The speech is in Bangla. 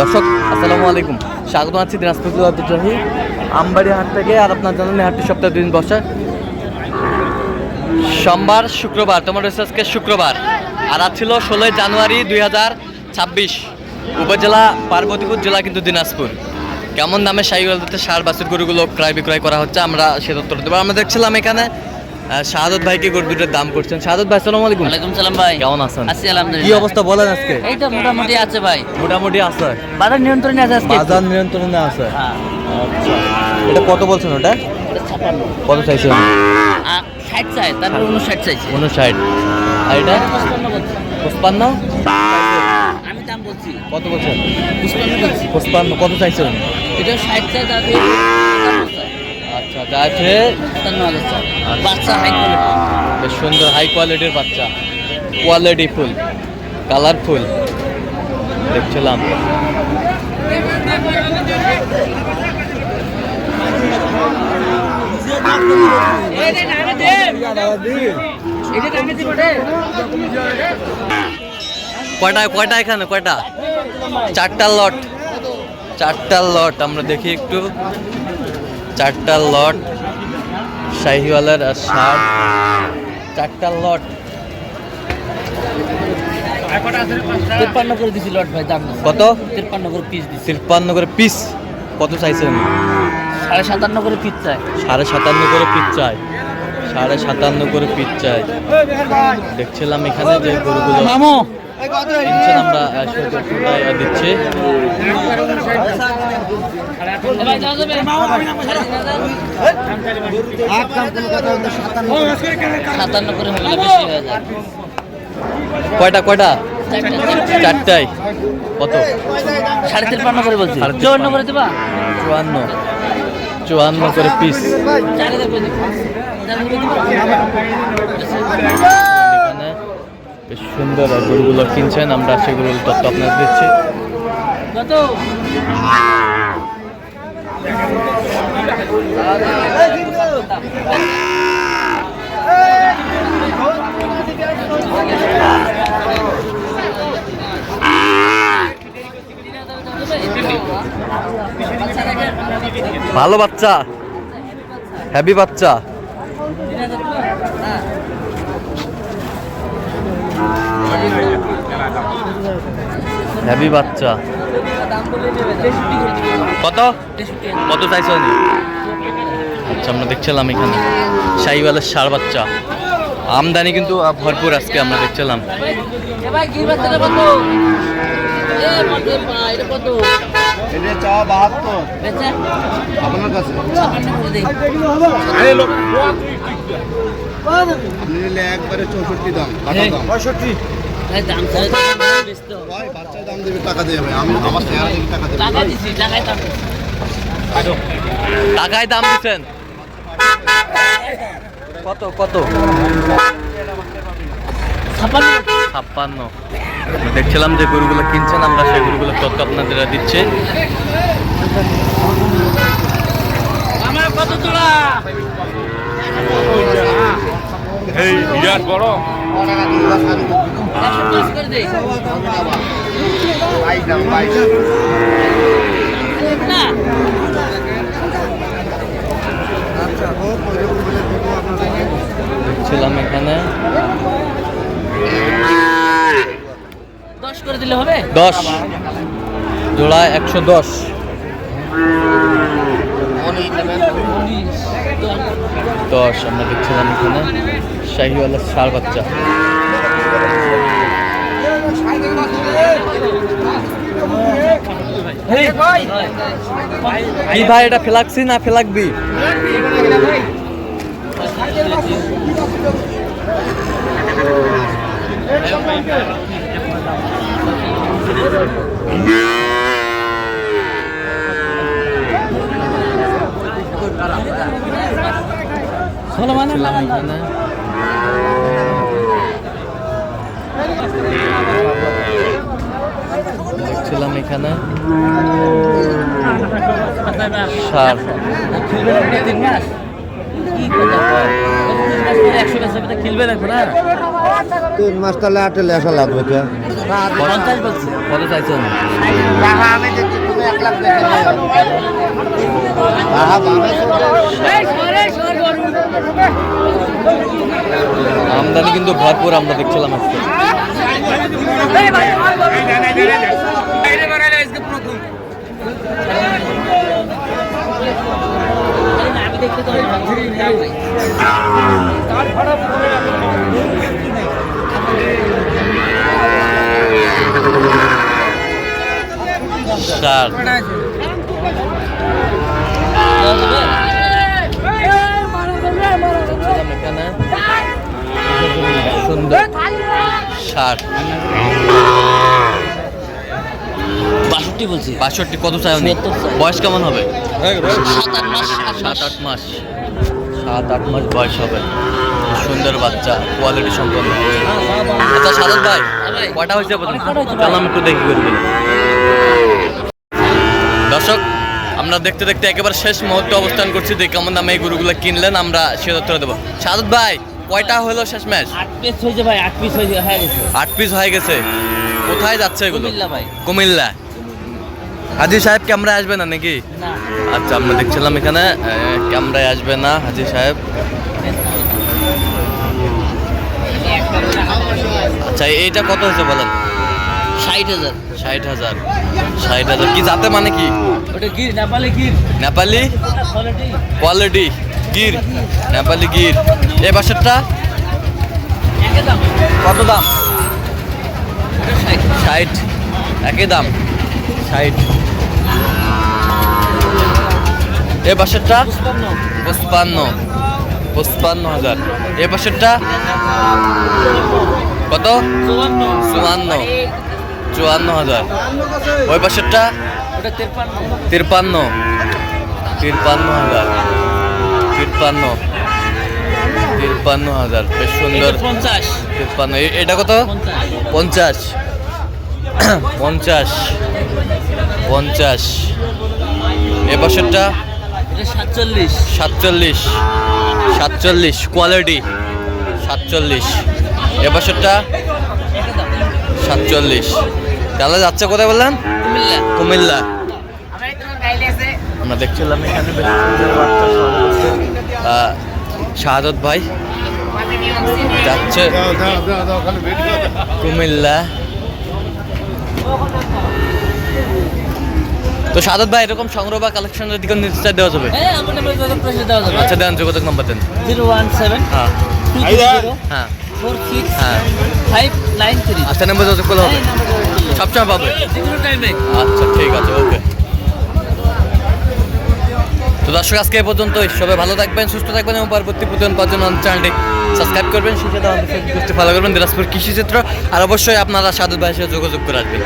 দর্শক আসসালামু আলাইকুম, স্বাগত আছি দিনাজপুর ঐতিহ্যবাহী আমবাড়ি হাট থেকে। আর আপনার জানেন হাটটি সপ্তাহে 2 দিন বসে, সোমবার শুক্রবার। তোমার রয়েছে আজকে শুক্রবার, আর আজ ছিল 16 জানুয়ারি 2026। উপজেলা পার্বতীপুর, জেলা কিন্তু দিনাজপুর। কেমন দামে শাহিওয়ালতে ষাঁড় বাছুর গরুগুলো ক্রয় বিক্রয় করা হচ্ছে আমরা সে তথ্য দেবো। আমরা দেখছিলাম এখানে শাহাদত ভাইকে গরু দুটোর দাম করছেন। শাহাদত ভাই আসসালামু আলাইকুম। ওয়ালাইকুম সালাম ভাই, কেমন আছেন? আছি আলহামদুলিল্লাহ। কি অবস্থা বলেন আজকে? এই তো মোটামুটি আছে ভাই, মোটামুটি আছে, বাজার নিয়ন্ত্রণে আছে আজকে। বাজার নিয়ন্ত্রণে আছে। হ্যাঁ, আচ্ছা, এটা কত বলছেন? ওটা এটা 56 কত চাইছেন? 60 চাই, তারপর 59 চাইছে। 59। আর এটা 55 বলছি। 55। আমি দাম বলছি কত বলছেন? 55 বলছি। 55 কত চাইছেন? এটা 60 চাই, তারপর 57 চাই। আচ্ছা, যা আছে 57,000 চাই। বাচ্চা হাই কোয়ালিটি, বেশ সুন্দর হাই কোয়ালিটির বাচ্চা, কোয়ালিটি ফুল, কালারফুল দেখছিলাম। কয়টা এখানে কয়টা? 4টা লট, 4টা লট। আমরা দেখি একটু, 4টা লট শাহিওয়ালের আর ষাঁড়, 4টা লট। 53 করে দিছি লট ভাই, দাম কত? 53 করে পিস দিছি। 53 করে পিস। কত চাইছেন? 57.5 করে পিস চাই। 57.5 করে পিস চাই, 57.5 করে পিস চাই। দেখছিলাম এখানে যে গরুগুলো মামু কিনছেন, আমরা দিচ্ছি। ভাই যাও যাবে 57 করে হলে বেশি হয়ে যায়। কয়টা? 4টায় কত? 53.5 করে বলছি। 53 54 করে দিবা? 54 করে পিস। 4000 করে দিবা? 4000 করে দিবা? এখানে বেশ সুন্দর গরুগুলো কিনছেন, আমরা সেগুলোর তথ্য আপনাদের দিচ্ছি। কত? ভালো বাচ্চা, হ্যাভি বাচ্চা। হ্যাভি বাচ্চা। কত কত চাইছেন? আচ্ছা, আমরা দেখছিলাম এখানে শাহিওয়ালের ষাঁড় বাচ্চা। আমদানি কিন্তু ভরপুর আজকে আমরা দেখছিলাম। ভাই কি বাচ্চাটা কত? এ মতে ভাই এটা কত? এটা চা 72 বেচা আপনার কাছে 56 করে দেই। আপনি নিলে একবারে 64 দাম, কাটা দাম 65। ভাই দাম ছাড়া বেচতে হবে। ভাই বাচ্চা দাম দেবে, টাকা দেবে ভাই, আমি আমার শেয়ার থেকে টাকা দেবে। টাকা দিছি, টাকায় দাম দিছি। টাকায় দাম দিচ্ছেন? কত কত? 56। আমরা দেখছিলাম যে গরুগুলো কিনছেন, আমরা সেই গরুগুলো তথ্য আপনাদের দিচ্ছে। আমার কত তোলা? এই বিরাট বড় 105 করে দেই। ভাই দাম ভাই না দেখছিলাম এখানে 10 করে দিলে হবে? 10 জোড়া 110। 10 আমরা দেখছিলাম এখানে শাহিওয়ালের ষাঁড় বাচ্চা। কি ভাই, এটা ফেলাক্সি না ফেলাকবি? দেখছিলাম এখানে দেখছিলাম এখানে সার কি কথা? 100 গাছ খেলবে লাগবে না? 3 মাস তাহলে 8 লেখা লাগবে কে 50 বলছে। কত চাইছেন? আমি দেখছি তুমি 1 লাখ দেখে আমদানি কিন্তু ভরপুর আমরা দেখছিলাম আজকে। আমি দেখতে তো ষাট। এখানে সুন্দর 60 62 বলছি। 62 কত চাই উনি? 76 চাই। বয়স কেমন হবে? 7-8 মাস। 7-8 মাস। 7-8 মাস বয়স হবে। সুন্দর বাচ্চা, কোয়ালিটি সম্পন্ন। আচ্ছা সাদত ভাই, কটা হয়েছে প্রথম? চল আমি একটু দেখি করে দিলাম। দর্শক, আমরা দেখতে দেখতে একেবারে শেষ মুহূর্তে অবস্থান করছি যে কেমন দামে এই গরুগুলো কিনলেন আমরা সে তথ্য দেবো। সাদত ভাই, কয়টা হলো শেষ ম্যাচ? 8 পিস হয়েছে ভাই, 8 পিস হয়ে গেছে। 8 পিস হয়ে গেছে। কোথায় যাচ্ছে এগুলো? কুমিল্লা ভাই। কুমিল্লা। হাজি সাহেব ক্যামেরায় আসবে না নাকি? না। আচ্ছা, আমরা দেখছিলাম এখানে ক্যামেরায় আসবে না হাজি সাহেব। আচ্ছা, এইটা কত হয়েছে বলেন? 60,000। 60,000। 60,000 কি জাতে মানে কি? ওটা গির, নেপালি গির। নেপালি কোয়ালিটি। কোয়ালিটি গির, নেপালি গির। এই বাসেরটা একই দাম। কত দাম? ওটা 60। 60। একই দাম 60। এই বাসেরটা 55। 55,000। এই বাসেরটা কত? 54। 54,000। ওই পাশেরটা ওটা 53। 53। 53,000। 53,000। বেশ সুন্দর। 50। 53। এটা কত? 50। 50। 50। এ পাশেরটা এটা 47। 47। 47 কোয়ালিটি 47। এ পাশেরটা 47। তাহলে যাচ্ছে কোথায় বললেন? কুমিল্লা। কুমিল্লা। আমরা দেখছিলাম এখানে বেশ সুন্দর বাচ্চা সংগ্রহ করছে। শাহাদত ভাই যাচ্ছে কুমিল্লা। তো শাহাদত ভাই, এরকম সংগ্রহ বা কালেকশনের দিকে নির্দেশ দেওয়া যাবে? হ্যাঁ, আমার নাম্বার প্রেসে দেওয়া যাবে। আচ্ছা দেন, যোগাযোগ নাম্বার দেন। 017 হ্যাঁ 200 হ্যাঁ 46 হ্যাঁ 593। আচ্ছা, নাম্বার যোগাযোগ করলে হবে, সবসময় পাবে। যেকোনো টাইমে। আচ্ছা ঠিক আছে, ওকে। তো দর্শক, আজকে এ পর্যন্তই। সবাই ভালো থাকবেন, সুস্থ থাকবেন এবং পরবর্তী প্রতিদিন পাওয়ার জন্য চ্যানেলটি সাবস্ক্রাইব করবেন, সেই সাথে আমাদের ফেসবুক পেজটি ফলো করবেন দিনাজপুর কৃষি চিত্র। আর অবশ্যই আপনারা সাদত ভাইয়ের সাথে যোগাযোগ করে আসবেন।